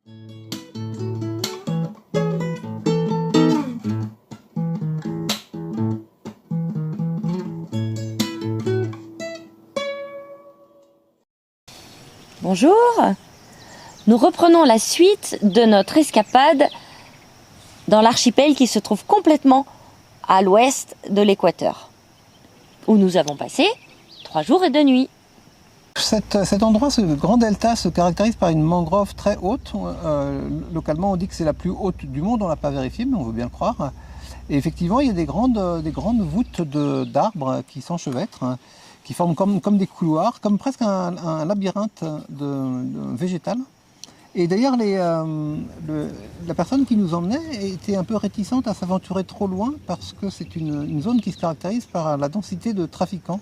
Bonjour, nous reprenons la suite de notre escapade dans l'archipel qui se trouve complètement à l'ouest de l'équateur, où nous avons passé 3 jours et 2 nuits. Cet endroit, ce grand delta, se caractérise par une mangrove très haute. Localement, on dit que c'est la plus haute du monde, on ne l'a pas vérifié, mais on veut bien le croire. Et effectivement, il y a des grandes voûtes d'arbres qui s'enchevêtrent, qui forment comme des couloirs, comme presque un labyrinthe végétal. Et d'ailleurs, la personne qui nous emmenait était un peu réticente à s'aventurer trop loin parce que c'est une zone qui se caractérise par la densité de trafiquants.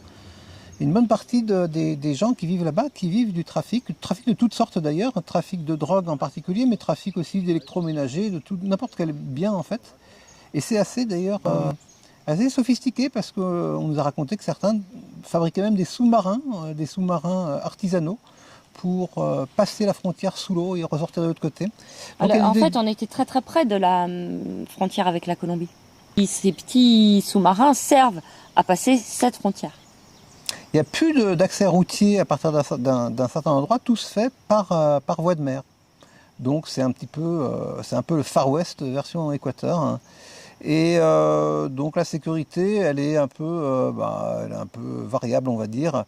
Une bonne partie des gens qui vivent là-bas, qui vivent du trafic de toutes sortes d'ailleurs, trafic de drogue en particulier, mais trafic aussi d'électroménager, de n'importe quel bien en fait. Et c'est assez d'ailleurs assez sophistiqué parce qu'on nous a raconté que certains fabriquaient même des sous-marins artisanaux pour passer la frontière sous l'eau et ressortir de l'autre côté. Donc, Alors, en fait, on était très très près de la frontière avec la Colombie. Et ces petits sous-marins servent à passer cette frontière. Il n'y a plus d'accès routier à partir d'un certain endroit, tout se fait par voie de mer. Donc c'est un peu le Far West version Équateur. Hein. Et donc la sécurité, elle est un peu variable, on va dire.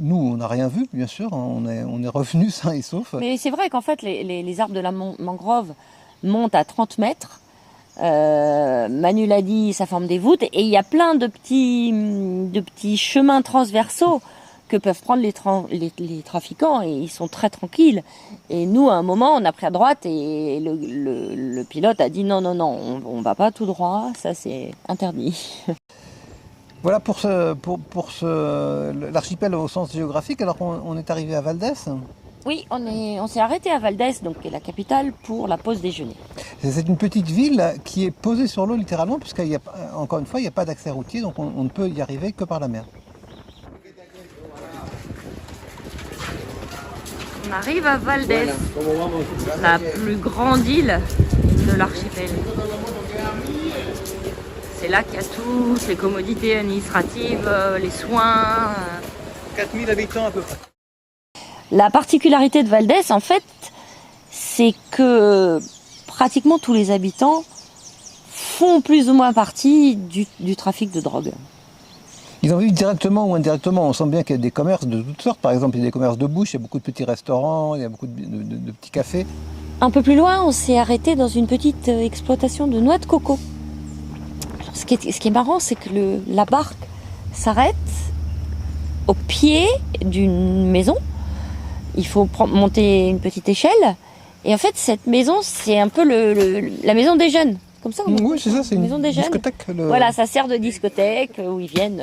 Nous, on n'a rien vu, bien sûr, on est revenus sains et saufs. Mais c'est vrai qu'en fait, les arbres de la mangrove montent à 30 mètres. Manu l'a dit, ça forme des voûtes. Et il y a plein de petits chemins transversaux que peuvent prendre les trafiquants. Et ils sont très tranquilles. Et nous, à un moment, on a pris à droite et le pilote a dit non, on ne va pas tout droit, ça c'est interdit. Voilà pour l'archipel au sens géographique. Alors on est arrivé à Valdés. Oui, on s'est arrêté à Valdés, donc qui est la capitale, pour la pause déjeuner. C'est une petite ville qui est posée sur l'eau littéralement, puisqu'encore une fois, il n'y a pas d'accès routier, donc on ne peut y arriver que par la mer. On arrive à Valdés, la plus grande île de l'archipel. C'est là qu'il y a toutes les commodités administratives, les soins. 4000 habitants à peu près. La particularité de Valdés, en fait, c'est que pratiquement tous les habitants font plus ou moins partie du trafic de drogue. Ils en vivent directement ou indirectement. On sent bien qu'il y a des commerces de toutes sortes. Par exemple, il y a des commerces de bouche, il y a beaucoup de petits restaurants, il y a beaucoup de petits cafés. Un peu plus loin, on s'est arrêté dans une petite exploitation de noix de coco. Alors, ce qui est marrant, c'est que la barque s'arrête au pied d'une maison. Il faut monter une petite échelle. Et en fait, cette maison, c'est un peu la maison des jeunes. Comme ça, oui, c'est ça, c'est une maison des jeunes. Discothèque. Voilà, ça sert de discothèque où ils viennent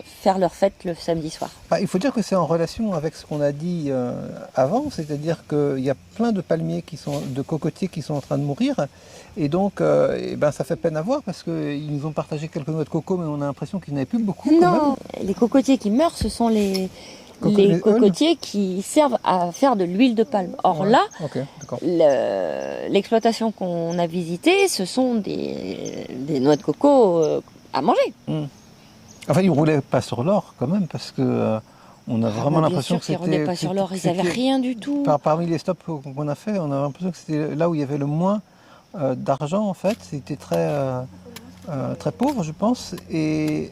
faire leur fête le samedi soir. Il faut dire que c'est en relation avec ce qu'on a dit avant, c'est-à-dire qu'il y a plein de palmiers, de cocotiers qui sont en train de mourir. Et donc, ça fait peine à voir parce qu'ils nous ont partagé quelques noix de coco, mais on a l'impression qu'ils n'avaient plus beaucoup. Non, quand même. Les cocotiers qui meurent, ce sont les cocotiers qui servent à faire de l'huile de palme. Or là, l'exploitation qu'on a visitée, ce sont des noix de coco à manger. Enfin, ils ne roulaient pas sur l'or quand même, parce que on a vraiment l'impression que c'était... Ils ne roulaient pas sur l'or, ils n'avaient rien du tout. Parmi les stops qu'on a fait, on a l'impression que c'était là où il y avait le moins d'argent en fait. C'était très pauvre, je pense. Et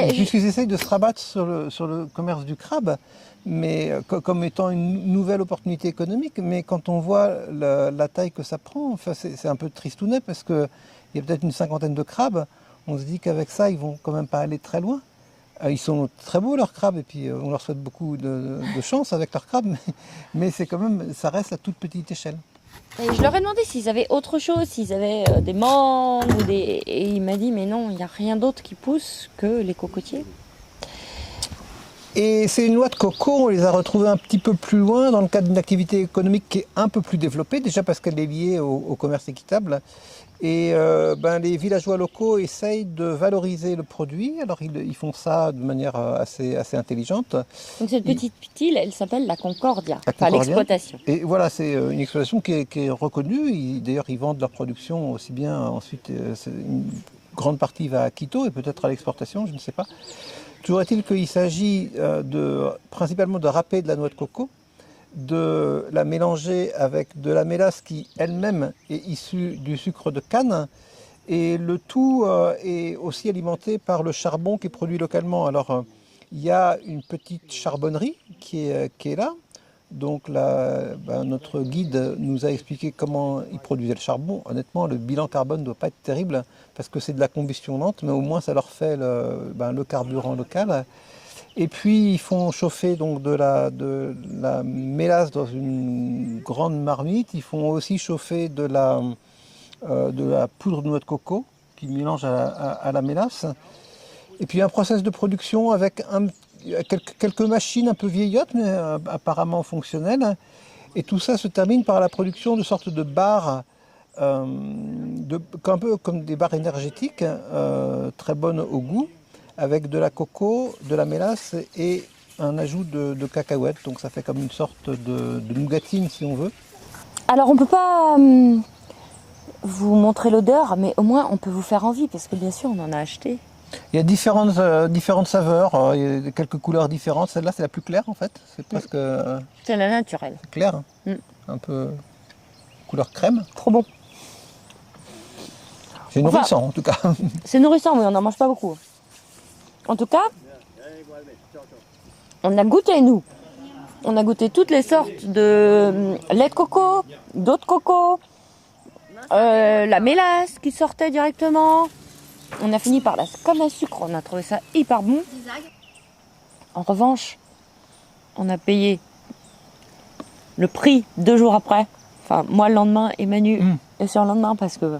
puisqu'ils essayent de se rabattre sur le commerce du crabe, mais comme étant une nouvelle opportunité économique, mais quand on voit la taille que ça prend, enfin, c'est un peu tristounet parce qu'il y a peut-être une 50aine de crabes, on se dit qu'avec ça, ils vont quand même pas aller très loin. Ils sont très beaux leurs crabes et puis on leur souhaite beaucoup de chance avec leurs crabes, mais c'est quand même, ça reste à toute petite échelle. Et je leur ai demandé s'ils avaient autre chose, s'ils avaient des mangues et il m'a dit mais non, il n'y a rien d'autre qui pousse que les cocotiers. Et ces noix de coco, on les a retrouvées un petit peu plus loin dans le cadre d'une activité économique qui est un peu plus développée, déjà parce qu'elle est liée au commerce équitable. Et les villageois locaux essayent de valoriser le produit. Alors ils font ça de manière assez intelligente. Donc cette petite île, elle s'appelle la Concordia, La enfin Concordia. l'exploitation. Et voilà, c'est une exploitation qui est reconnue. D'ailleurs, ils vendent leur production aussi bien. Ensuite, une grande partie va à Quito et peut-être à l'exportation, je ne sais pas. Toujours est-il qu'il s'agit principalement de râper de la noix de coco, de la mélanger avec de la mélasse qui elle-même est issue du sucre de canne. Et le tout est aussi alimenté par le charbon qui est produit localement. Alors, il y a une petite charbonnerie qui est là. Donc notre guide nous a expliqué comment il produisait le charbon. Honnêtement, le bilan carbone ne doit pas être terrible parce que c'est de la combustion lente, mais au moins ça leur fait le carburant local. Et puis ils font chauffer donc de la mélasse dans une grande marmite. Ils font aussi chauffer de la poudre de noix de coco qu'ils mélangent à la mélasse. Et puis un process de production avec quelques machines un peu vieillottes, mais apparemment fonctionnelles. Et tout ça se termine par la production de sortes de barres, un peu comme des barres énergétiques, très bonnes au goût, avec de la coco, de la mélasse et un ajout de cacahuètes. Donc ça fait comme une sorte de nougatine si on veut. Alors on peut pas vous montrer l'odeur, mais au moins on peut vous faire envie, parce que bien sûr on en a acheté. Il y a différentes saveurs, il y a quelques couleurs différentes. Celle-là, c'est la plus claire en fait. C'est presque C'est la naturelle. clair, un peu couleur crème. Trop bon. C'est nourrissant en tout cas. C'est nourrissant, mais on n'en mange pas beaucoup. En tout cas, on a goûté, nous. On a goûté toutes les sortes de lait de coco, d'eau de coco, la mélasse qui sortait directement. On a fini par la canne à sucre, on a trouvé ça hyper bon. En revanche, on a payé le prix 2 jours après. Enfin, moi le lendemain et Manu le surlendemain, parce que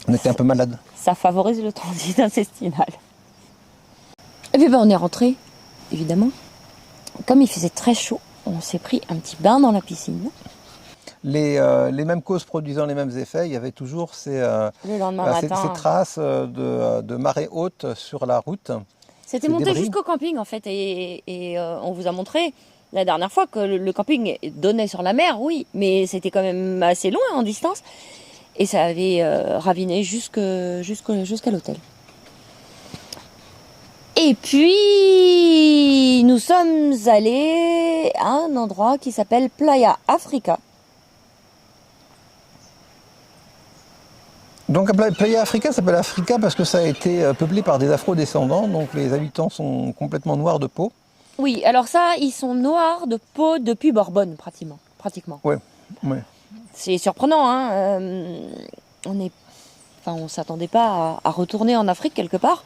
On était un peu malade. ça favorise le transit intestinal. Et puis on est rentré, évidemment. Comme il faisait très chaud, on s'est pris un petit bain dans la piscine. Les mêmes causes produisant les mêmes effets, il y avait toujours ces traces de marée haute sur la route. C'était monté jusqu'au camping en fait, et on vous a montré la dernière fois que le camping donnait sur la mer, oui, mais c'était quand même assez loin en distance, et ça avait raviné jusqu'à l'hôtel. Et puis nous sommes allés à un endroit qui s'appelle Playa Africa. Donc Playa Africa s'appelle Africa parce que ça a été peuplé par des afro-descendants, donc les habitants sont complètement noirs de peau. Oui, alors ça, ils sont noirs de peau depuis Borbonne, pratiquement. Ouais. C'est surprenant, hein. On s'attendait pas à retourner en Afrique quelque part.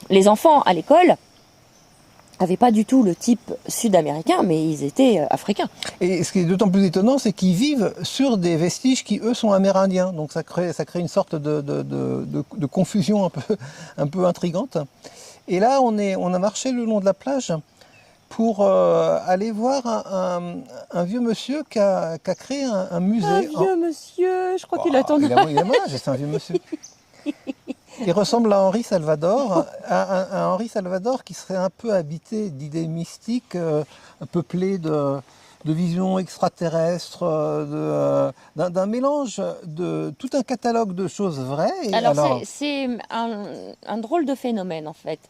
Les enfants à l'école n'avaient pas du tout le type sud-américain, mais ils étaient africains. Et ce qui est d'autant plus étonnant, c'est qu'ils vivent sur des vestiges qui, eux, sont amérindiens. Donc ça crée une sorte de confusion un peu intrigante. Et là, on a marché le long de la plage pour aller voir un vieux monsieur qui a créé un musée. Un vieux monsieur, je crois qu'il attend. Il a mon âge, c'est un vieux monsieur. Il ressemble à Henri Salvador, à Henri Salvador qui serait un peu habité d'idées mystiques, peuplé de visions extraterrestres, d'un mélange de tout un catalogue de choses vraies. Alors c'est un drôle de phénomène en fait.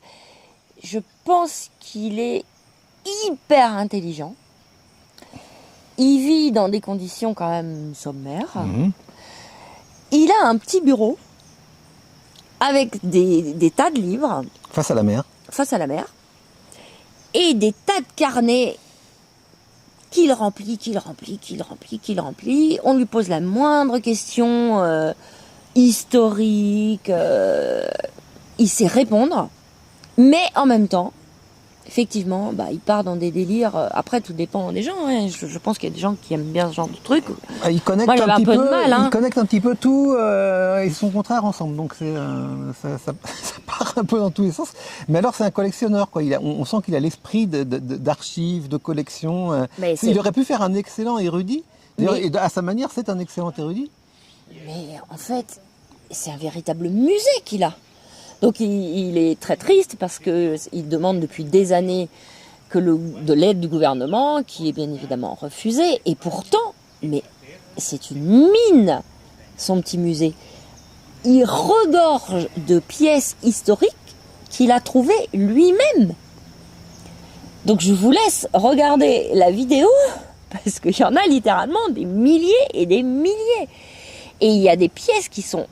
Je pense qu'il est hyper intelligent. Il vit dans des conditions quand même sommaires. Il a un petit bureau avec des tas de livres. Face à la mer. Et des tas de carnets qu'il remplit. On lui pose la moindre question historique. Il sait répondre. Mais en même temps, effectivement, il part dans des délires. Après, tout dépend des gens. Hein. Je pense qu'il y a des gens qui aiment bien ce genre de truc. Il connecte Moi, j'avais un peu de mal. Hein. Il connecte un petit peu tout et son contraire ensemble. Donc ça part un peu dans tous les sens. Mais alors c'est un collectionneur, quoi. On sent qu'il a l'esprit d'archives, de collection. Il aurait pu faire un excellent érudit. D'ailleurs, à sa manière, c'est un excellent érudit. Mais en fait, c'est un véritable musée qu'il a. Donc il est très triste parce qu'il demande depuis des années de l'aide du gouvernement, qui est bien évidemment refusée. Et pourtant, mais c'est une mine, son petit musée. Il regorge de pièces historiques qu'il a trouvées lui-même. Donc je vous laisse regarder la vidéo, parce qu'il y en a littéralement des milliers et des milliers. Et il y a des pièces qui sont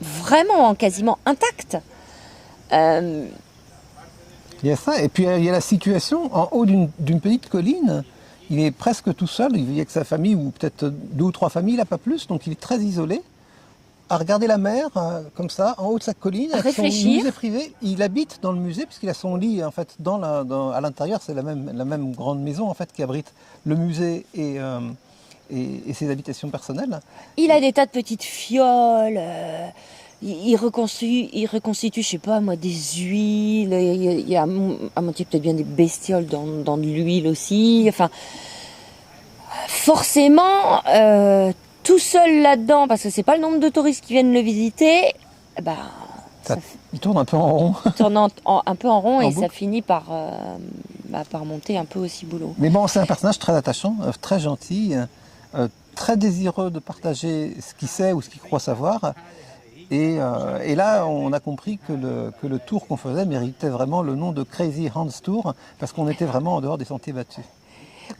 vraiment quasiment intactes. Il y a ça, et puis il y a la situation en haut d'une petite colline. Il est presque tout seul, il vit avec sa famille, ou peut-être 2 ou 3 familles, là pas plus, donc il est très isolé. À regarder la mer, comme ça, en haut de sa colline, avec son musée privé. Il habite dans le musée, puisqu'il a son lit, en fait, à l'intérieur, c'est la même grande maison, en fait, qui abrite le musée et ses habitations personnelles. Il a des tas de petites fioles, il reconstitue, je sais pas moi, des huiles, il y a à moitié peut-être bien des bestioles dans de l'huile aussi, enfin, forcément, tout seul là-dedans, parce que c'est pas le nombre de touristes qui viennent le visiter, il tourne un peu en rond. Il tourne un peu en rond et ça finit par monter un peu aussi boulot. Mais bon, c'est un personnage très attachant, très gentil, très désireux de partager ce qu'il sait ou ce qu'il croit savoir. Et là, on a compris que le tour qu'on faisait méritait vraiment le nom de Crazy Hans Tour, parce qu'on était vraiment en dehors des sentiers battus.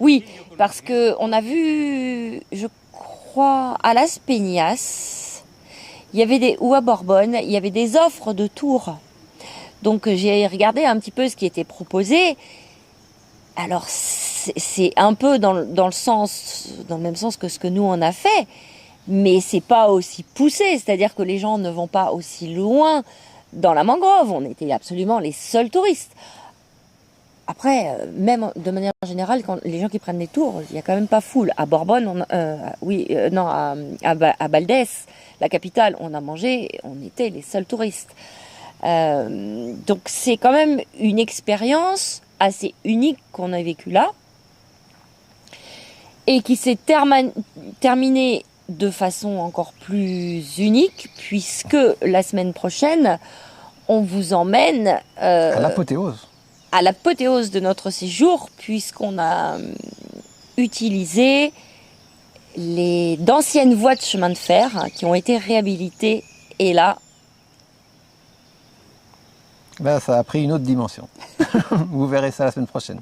Oui, parce qu'on a vu, je crois, à Las Peñas, ou à Borbonne, il y avait des offres de tours. Donc j'ai regardé un petit peu ce qui était proposé. Alors c'est un peu dans le même sens que ce que nous on a fait, mais c'est pas aussi poussé. C'est-à-dire que les gens ne vont pas aussi loin dans la mangrove. On était absolument les seuls touristes. Après, même de manière générale, quand les gens qui prennent des tours, il n'y a quand même pas foule. À Borbonne, à Valdés, la capitale, on a mangé, on était les seuls touristes. Donc c'est quand même une expérience assez unique qu'on a vécue là et qui s'est terminée de façon encore plus unique puisque la semaine prochaine, on vous emmène à l'apothéose. À l'apothéose de notre séjour, puisqu'on a utilisé d'anciennes voies de chemin de fer qui ont été réhabilitées. Et là, ça a pris une autre dimension. Vous verrez ça la semaine prochaine.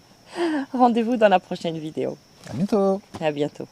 Rendez-vous dans la prochaine vidéo. À bientôt. À bientôt.